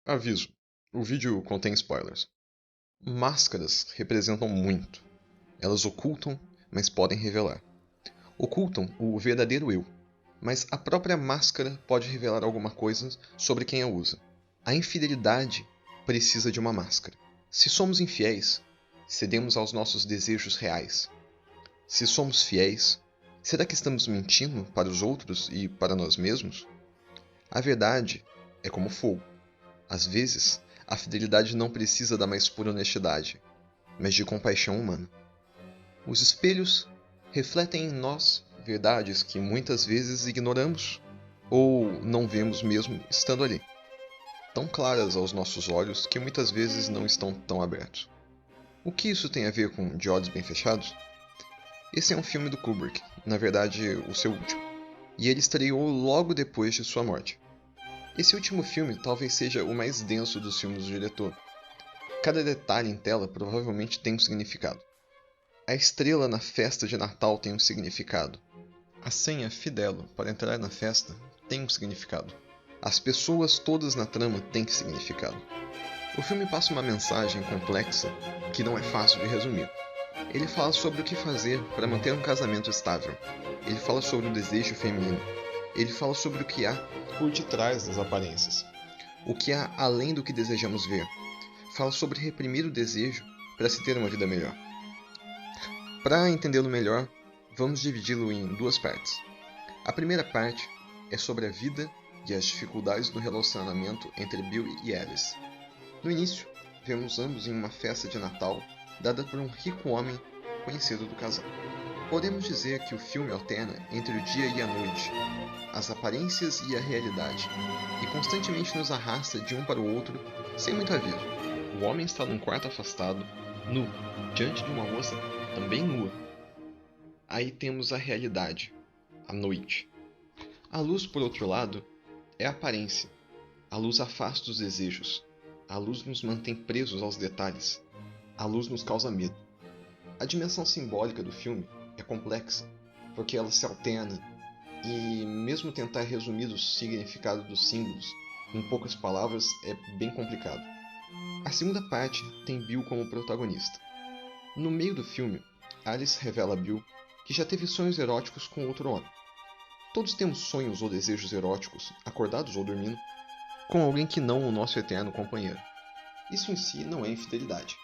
Aviso: o vídeo contém spoilers. Máscaras representam muito. Elas ocultam, mas podem revelar. Ocultam o verdadeiro eu, mas a própria máscara pode revelar alguma coisa sobre quem a usa. A infidelidade precisa de uma máscara. Se somos infiéis, cedemos aos nossos desejos reais. Se somos fiéis, será que estamos mentindo para os outros e para nós mesmos? A verdade é como fogo. Às vezes, a fidelidade não precisa da mais pura honestidade, mas de compaixão humana. Os espelhos refletem em nós verdades que muitas vezes ignoramos ou não vemos mesmo estando ali, tão claras aos nossos olhos que muitas vezes não estão tão abertos. O que isso tem a ver com De Olhos Bem Fechados? Esse é um filme do Kubrick, na verdade o seu último, e ele estreou logo depois de sua morte. Esse último filme talvez seja o mais denso dos filmes do diretor. Cada detalhe em tela provavelmente tem um significado. A estrela na festa de Natal tem um significado. A senha Fidelo para entrar na festa tem um significado. As pessoas todas na trama têm significado. O filme passa uma mensagem complexa que não é fácil de resumir. Ele fala sobre o que fazer para manter um casamento estável. Ele fala sobre o desejo feminino. Ele fala sobre o que há por detrás das aparências. O que há além do que desejamos ver. Fala sobre reprimir o desejo para se ter uma vida melhor. Para entendê-lo melhor, vamos dividi-lo em duas partes. A primeira parte é sobre a vida e as dificuldades do relacionamento entre Bill e Alice. No início, vemos ambos em uma festa de Natal dada por um rico homem conhecido do casal. Podemos dizer que o filme alterna entre o dia e a noite, as aparências e a realidade, e constantemente nos arrasta de um para o outro sem muito aviso. O homem está num quarto afastado, nu, diante de uma moça também nua. Aí temos a realidade, a noite. A luz, por outro lado, é a aparência. A luz afasta os desejos. A luz nos mantém presos aos detalhes. A luz nos causa medo. A dimensão simbólica do filme é complexa, porque ela se alterna, e mesmo tentar resumir o significado dos símbolos em poucas palavras é bem complicado. A segunda parte tem Bill como protagonista. No meio do filme, Alice revela a Bill que já teve sonhos eróticos com outro homem. Todos temos sonhos ou desejos eróticos, acordados ou dormindo, com alguém que não o nosso eterno companheiro. Isso em si não é infidelidade.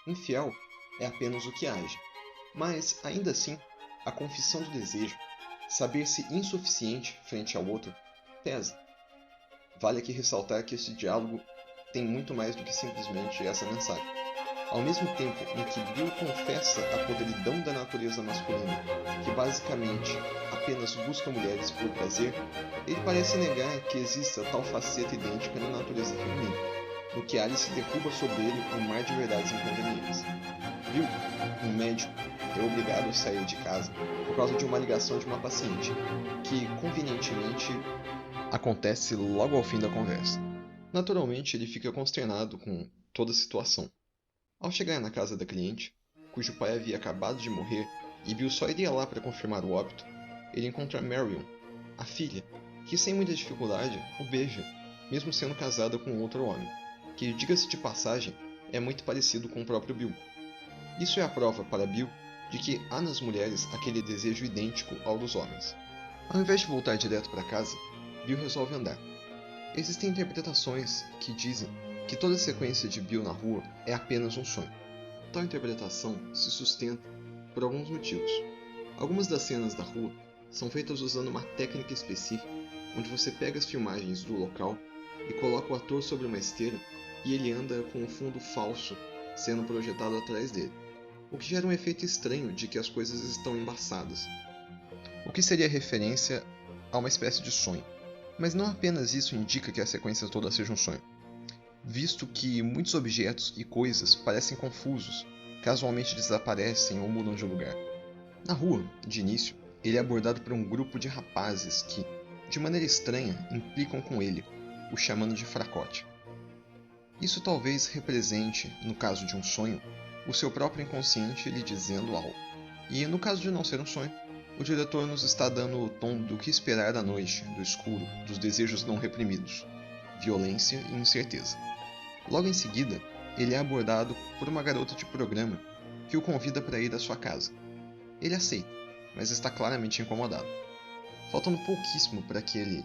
Infiel é apenas o que age. Mas, ainda assim, a confissão do desejo, saber-se insuficiente frente ao outro, pesa. Vale aqui ressaltar que esse diálogo tem muito mais do que simplesmente essa mensagem. Ao mesmo tempo em que Bill confessa a podridão da natureza masculina, que basicamente apenas busca mulheres por prazer, ele parece negar que exista tal faceta idêntica na natureza feminina, no que Alice derruba sobre ele um mar de verdades inconvenientes. Bill, um médico, é obrigado a sair de casa por causa de uma ligação de uma paciente, que convenientemente acontece logo ao fim da conversa. Naturalmente, ele fica consternado com toda a situação. Ao chegar na casa da cliente, cujo pai havia acabado de morrer e Bill só iria lá para confirmar o óbito, ele encontra Marion, a filha, que sem muita dificuldade o beija, mesmo sendo casada com outro homem, que, diga-se de passagem, é muito parecido com o próprio Bill. Isso é a prova para Bill de que há nas mulheres aquele desejo idêntico ao dos homens. Ao invés de voltar direto para casa, Bill resolve andar. Existem interpretações que dizem que toda a sequência de Bill na rua é apenas um sonho. Tal interpretação se sustenta por alguns motivos. Algumas das cenas da rua são feitas usando uma técnica específica, onde você pega as filmagens do local e coloca o ator sobre uma esteira e ele anda com um fundo falso sendo projetado atrás dele, o que gera um efeito estranho de que as coisas estão embaçadas, o que seria referência a uma espécie de sonho. Mas não apenas isso indica que a sequência toda seja um sonho, visto que muitos objetos e coisas parecem confusos, casualmente desaparecem ou mudam de lugar. Na rua, de início, ele é abordado por um grupo de rapazes que, de maneira estranha, implicam com ele, o chamando de fracote. Isso talvez represente, no caso de um sonho, o seu próprio inconsciente lhe dizendo algo. E no caso de não ser um sonho, o diretor nos está dando o tom do que esperar da noite, do escuro, dos desejos não reprimidos. violência e incerteza. Logo em seguida, ele é abordado por uma garota de programa que o convida para ir à sua casa. Ele aceita, mas está claramente incomodado. Faltando pouquíssimo para que ele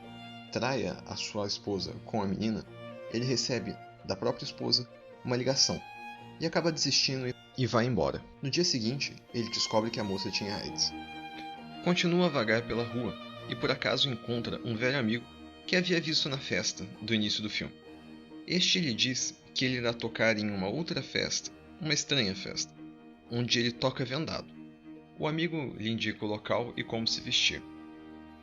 traia a sua esposa com a menina, ele recebe da própria esposa uma ligação e acaba desistindo e vai embora. No dia seguinte, ele descobre que a moça tinha AIDS. Continua a vagar pela rua e por acaso encontra um velho amigo que havia visto na festa do início do filme. Este lhe diz que ele irá tocar em uma outra festa, uma estranha festa, onde ele toca vendado. O amigo lhe indica o local e como se vestir.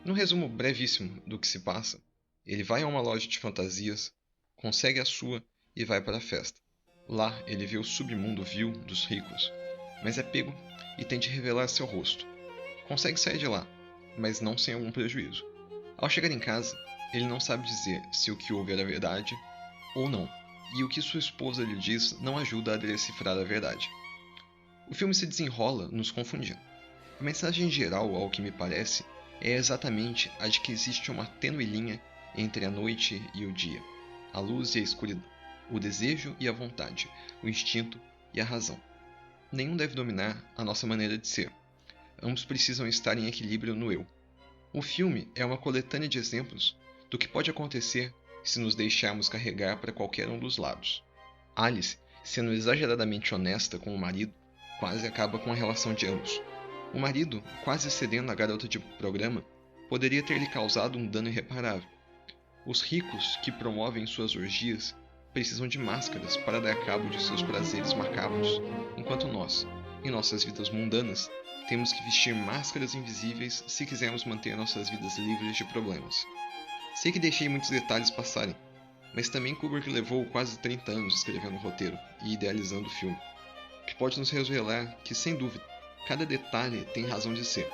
Num resumo brevíssimo do que se passa, ele vai a uma loja de fantasias, consegue a sua e vai para a festa. Lá ele vê o submundo vil dos ricos, mas é pego e tem de revelar seu rosto. Consegue sair de lá, mas não sem algum prejuízo. Ao chegar em casa, ele não sabe dizer se o que houve era verdade ou não, e o que sua esposa lhe diz não ajuda a decifrar a verdade. O filme se desenrola nos confundindo. A mensagem geral, ao que me parece, é exatamente a de que existe uma tênue linha entre a noite e o dia, a luz e a escuridão, o desejo e a vontade, o instinto e a razão. Nenhum deve dominar a nossa maneira de ser. Ambos precisam estar em equilíbrio no eu. O filme é uma coletânea de exemplos do que pode acontecer se nos deixarmos carregar para qualquer um dos lados. Alice, sendo exageradamente honesta com o marido, quase acaba com a relação de ambos. O marido, quase cedendo à garota de programa, poderia ter-lhe causado um dano irreparável. Os ricos que promovem suas orgias precisam de máscaras para dar cabo de seus prazeres macabros, enquanto nós, em nossas vidas mundanas, temos que vestir máscaras invisíveis se quisermos manter nossas vidas livres de problemas. Sei que deixei muitos detalhes passarem, mas também Kubrick levou quase 30 anos escrevendo o roteiro e idealizando o filme, o que pode nos revelar que, sem dúvida, cada detalhe tem razão de ser.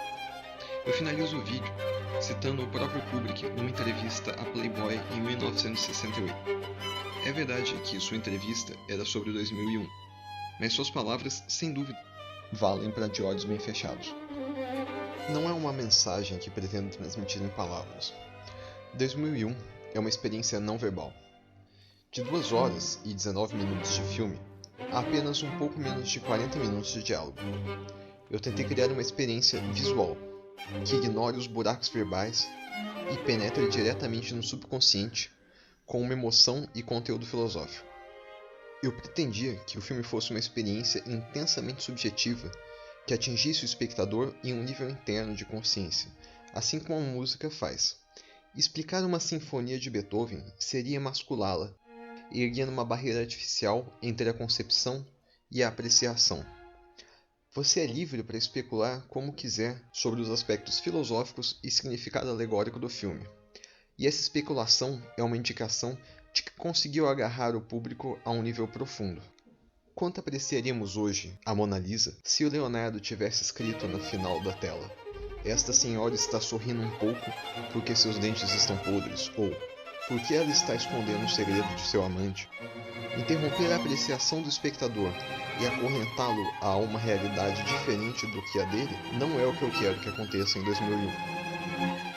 Eu finalizo o vídeo citando o próprio Kubrick numa entrevista a Playboy em 1968. É verdade que sua entrevista era sobre 2001, mas suas palavras, sem dúvida, valem para de olhos bem fechados. Não é uma mensagem que pretendo transmitir em palavras. 2001 é uma experiência não verbal. De 2 horas e 19 minutos de filme, há apenas um pouco menos de 40 minutos de diálogo. Eu tentei criar uma experiência visual, que ignore os buracos verbais e penetre diretamente no subconsciente com uma emoção e conteúdo filosófico. Eu pretendia que o filme fosse uma experiência intensamente subjetiva que atingisse o espectador em um nível interno de consciência, assim como a música faz. Explicar uma sinfonia de Beethoven seria emasculá-la, erguendo uma barreira artificial entre a concepção e a apreciação. Você é livre para especular como quiser sobre os aspectos filosóficos e significado alegórico do filme. E essa especulação é uma indicação de que conseguiu agarrar o público a um nível profundo. Quanto apreciaríamos hoje a Mona Lisa se o Leonardo tivesse escrito na final da tela: "Esta senhora está sorrindo um pouco porque seus dentes estão podres", ou "porque ela está escondendo um segredo de seu amante"? Interromper a apreciação do espectador e acorrentá-lo a uma realidade diferente do que a dele não é o que eu quero que aconteça em 2001.